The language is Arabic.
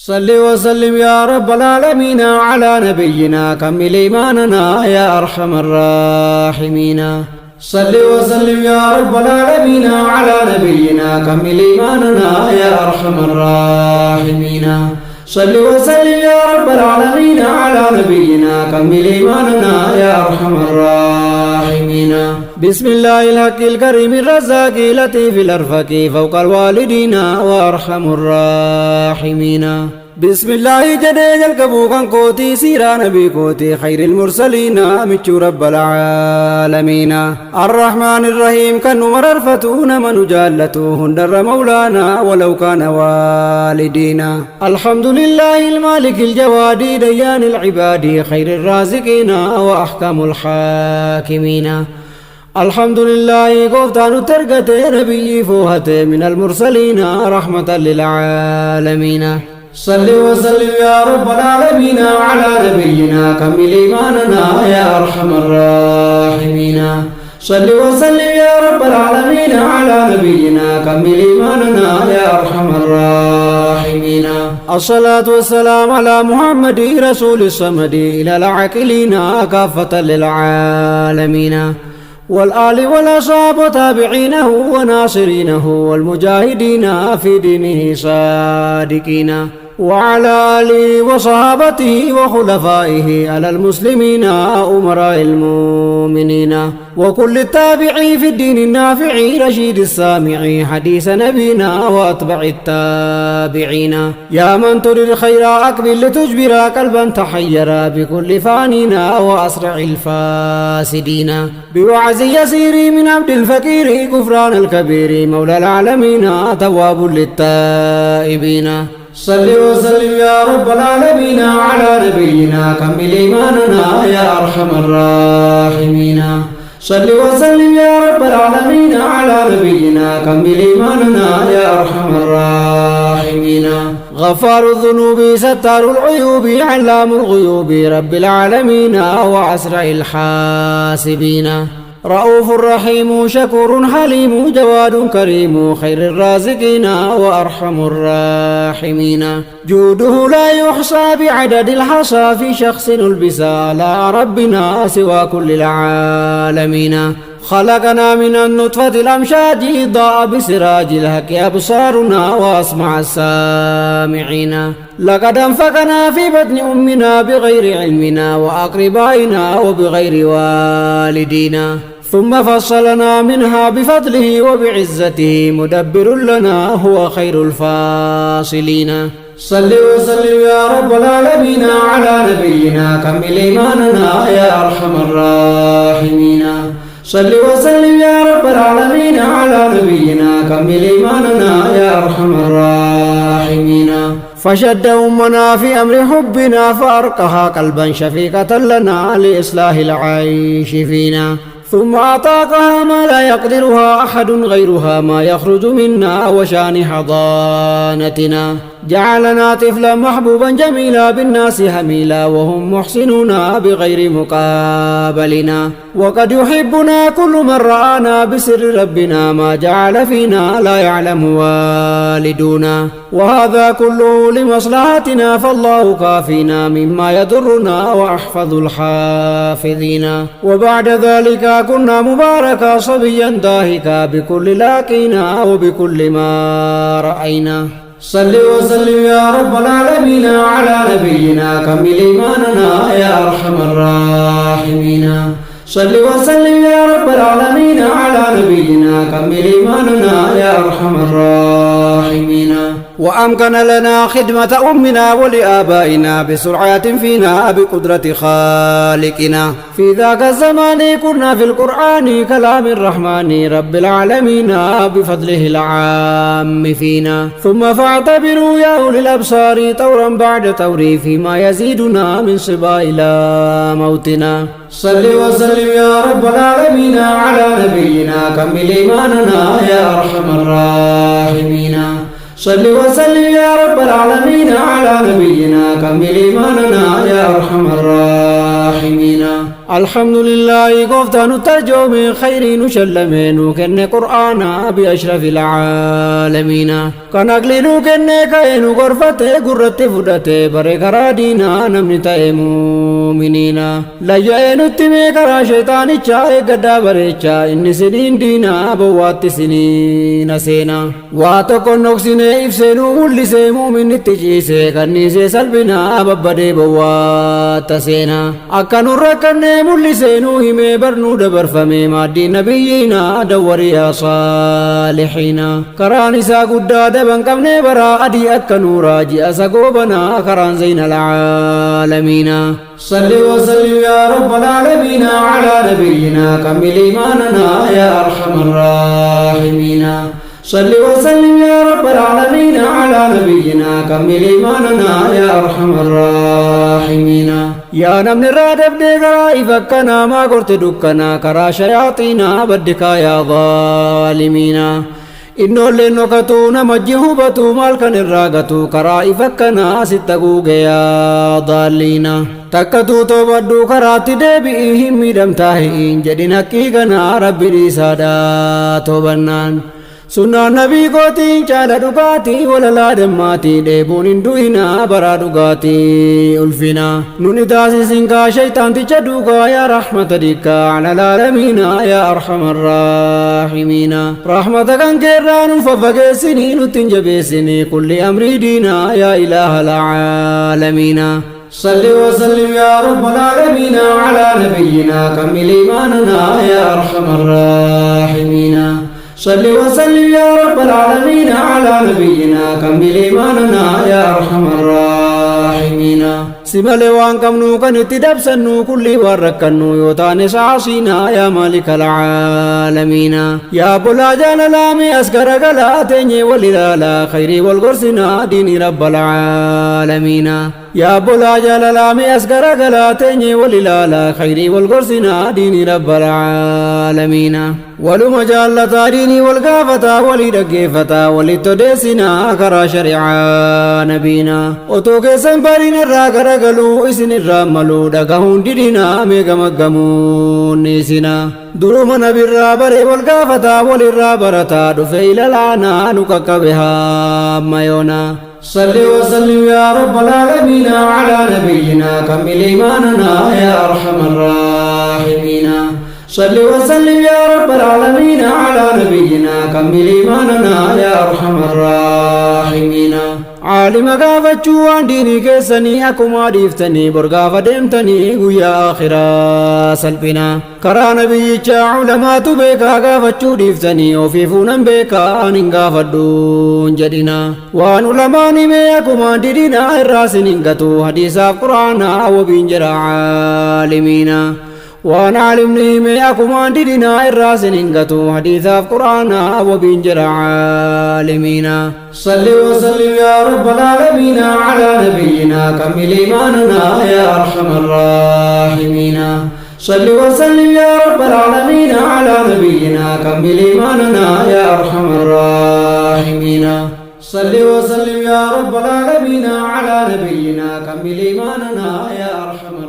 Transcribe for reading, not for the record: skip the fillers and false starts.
صل وسلم يا رب العالمين على نبينا كمل إيماننا يا أرحم الراحمين. صل وسلم يا رب العالمين على نبينا كمل إيماننا يا أرحم الراحمين. صل وسلم يا رب العالمين على نبينا كمل إيماننا يا أرحم الراحمين. بسم الله الحق الكريم الرزاق لطيف الأرفق فوق الوالدين وأرحم الراحمين. بسم الله جديد الكبوكان كوتي سيرا نبي كوتي خير المرسلين مچو رب العالمين. الرحمن الرحيم كان مررفتون من جالتوهن در مولانا ولو كان والدينا. الحمد لله المالك الجواد ديان العباد خير الرازقين وأحكم الحاكمين. الحمد لله قفتان ترقت نبي فوهت من المرسلين رحمة للعالمين. صل وسلم يا رب العالمين على نبينا كمل إيماننا يا أرحم الراحمين. صل وسلم يا رب العالمين على نبينا كمل إيماننا يا أرحم الراحمين. الصلاة والسلام على محمد رسول الصمد إلى العاقلين كافة للعالمين. والآل والأصحاب وتابعينه وناصرينه والمجاهدين في دينه صادقين. وعلى آله وصحابته وخلفائه على المسلمين أمراء المؤمنين وكل التابعين في الدين النافع رشيد السامع حديث نبينا وأتبع التابعين. يا من تريد الخير أقبل لتجبر قلبا تحيرا بكل فاننا وأسرع الفاسدين. بوعز يسير من عبد الفقير كفران الكبير مولى العالمين تواب للتائبين. صل وسلم يا رب العالمين على نبينا كمل إيماننا يا أرحم الراحمين. صل وسلم يا رب العالمين على نبينا كمل إيماننا يا أرحم الراحمين. غفار الذنوب ستار العيوب علام الغيوب رب العالمين وأسرع الحاسبين. رؤوف رحيم شكور حليم جواد كريم خير الرازقين وأرحم الراحمين. جوده لا يحصى بعدد الحصى في شخص البس على ربنا سوى كل العالمين. خلقنا من النطفة الأمشاج ضاء بسراج الحق أبصارنا وأسمع السامعين. لقد أنفقنا في بطن أمنا بغير علمنا وأقربائنا وبغير والدينا ثم فصلنا منها بفضله وبعزته مدبر لنا هو خير الفاصلين. صل وسلم يا رب العالمين على نبينا كمل إيماننا يا أرحم الراحمين. صل وسلم يا رب العالمين على نبينا كمل إيماننا يا أرحم الراحمين. فشد أمنا في أمر حبنا فأرقها قلبا شفيقة لنا لإصلاح العيش فينا. ثم أعطاكها ما لا يقدرها أحد غيرها ما يخرج منا وشان حضانتنا. جعلنا طفلا محبوبا جميلا بالناس هميلا وهم محسنون بغير مقابلنا. وقد يحبنا كل من رآنا بسر ربنا ما جعل فينا لا يعلم والدنا. وهذا كله لمصلحتنا فالله كافينا مما يضرنا وأحفظ الحافظين. وبعد ذلك كنا مباركا صبيا داهكا بكل لاقينا وبكل ما رأينا. صل وسلم يا رب العالمين على نبينا كمل إيماننا يا أرحم الراحمين. صل وسلم يا رب العالمين على نبينا كمل إيماننا يا أرحم الراحمين. وأمكن لنا خدمة أمنا ولآبائنا بسرعة فينا بقدرة خالقنا. في ذاك الزمان كنا في القرآن كلام الرحمن رب العالمين بفضله العام فينا. ثم فاعتبروا يا أولي الأبصار طورا بعد طور فيما يزيدنا من صبا إلى موتنا. صل وسلم يا رب العالمين على نبينا كمل إيماننا يا أرحم الراحمين. صل وسلم يا رب العالمين على نبينا كمل إيماننا يا أرحم الراحمين. الحمد لله قفتان ترجم خير نشلمين كن قرآن بأشرف العالمين كان أقلنو كن كأنو غرفته قرت فدته بركرا دينا نمن مؤمنين لا يأنو تمي كرا شيطان چاء قدا بريچا إن سنين دينا بوات سنين سينا واتو كنوك سنة إفسنو ملسي مؤمن تجيسي كنيسي سلبنا ببدي بوات سينا أكنو ركن ملسينو همي برنو دبر فمي مادي نبينا دوري يا صالحين كرانسا قدا دبن كمني برا أدي أكنو راجي أسقوبنا كران زين العالمين صل وسلم يا رب العالمين على نبينا كمل إيماننا يا أرحم الراحمين صل وسلم يا رب العالمين على نبينا كمل إيماننا يا أرحم الراحمين يا نمن رادب ديغا إفكنا ما قرت دكنا كرا شياطينا بدكا يا ظالمين إنو لنو كتونا مجيه بتو مالكن الراغتو كرا إفكنا ستقوغ يا ضالين تكتو توبدو كراتي ديبئهم ميدم تاهين جدين حقيقنا ربي رسادا توبنان سنة نبي قوتي چالا دقاتي وللا دماتي ديبون اندوهنا برا دقاتي ألفنا نوني داسي سنكا شيطان تجدوكا يا رحمة ديكا على العالمين يا أرحم الراحمين رحمتك انكران ففقسني نتنجبسني كل أمر دينا يا إله العالمين صل وسلم يا رب العالمين على نبينا كمل إيماننا يا أرحم الراحمين صل وسلم يا رب العالمين على نبينا كمل إيماننا يا أرحم الراحمين سمال وان كمنو كنت دبسنو كل وركنو يوتان سعصينا يا مالك العالمين يا بلا جلالامي أسكر غلاتني وللالا خيري والغرسنا ديني رب العالمين يا بلا جلالامي أسكر غلاتني وللالا خيري والغرسنا ديني رب العالمين ولما جالتا ديني والغافتا ولدقيفتا ولتدسنا كرا شريعا نبينا وتوك سنبرين الراغر قالوا إسن الرملو دقهون دينا ميغمقمون نسنا دروم نبي الرابر والقافتا وللرابرتا دفعي للانا نكك بها ميونا صل وسلم يا رب العالمين على نبينا كمل إيماننا يا أرحم الراحمين صل وسلم يا رب العالمين على نبينا كمل إيماننا يا أرحم الراحمين عالم غافتشو عن ديني كيسني أكما ديفتني برغافة ديمتني ويا آخرا سلبنا كرا نبي علماء بيكا غافتشو ديفتني وفيفونا بيكا ننغافتون جدنا وان علماء نمي أكما دينا الراس ننغتو حديث قرآن وبينجر عالمين وان علمني مياكم عن دينا الراس ننغتو حديث قرآن وبينجر عالمين صل وسلم يا رب العالمين على نبينا كمل إيماننا يا أرحم الراحمين صل وسلم يا رب العالمين على نبينا كمل إيماننا يا أرحم الراحمين صل وسلم يا رب العالمين على نبينا كمل إيماننا يا أرحم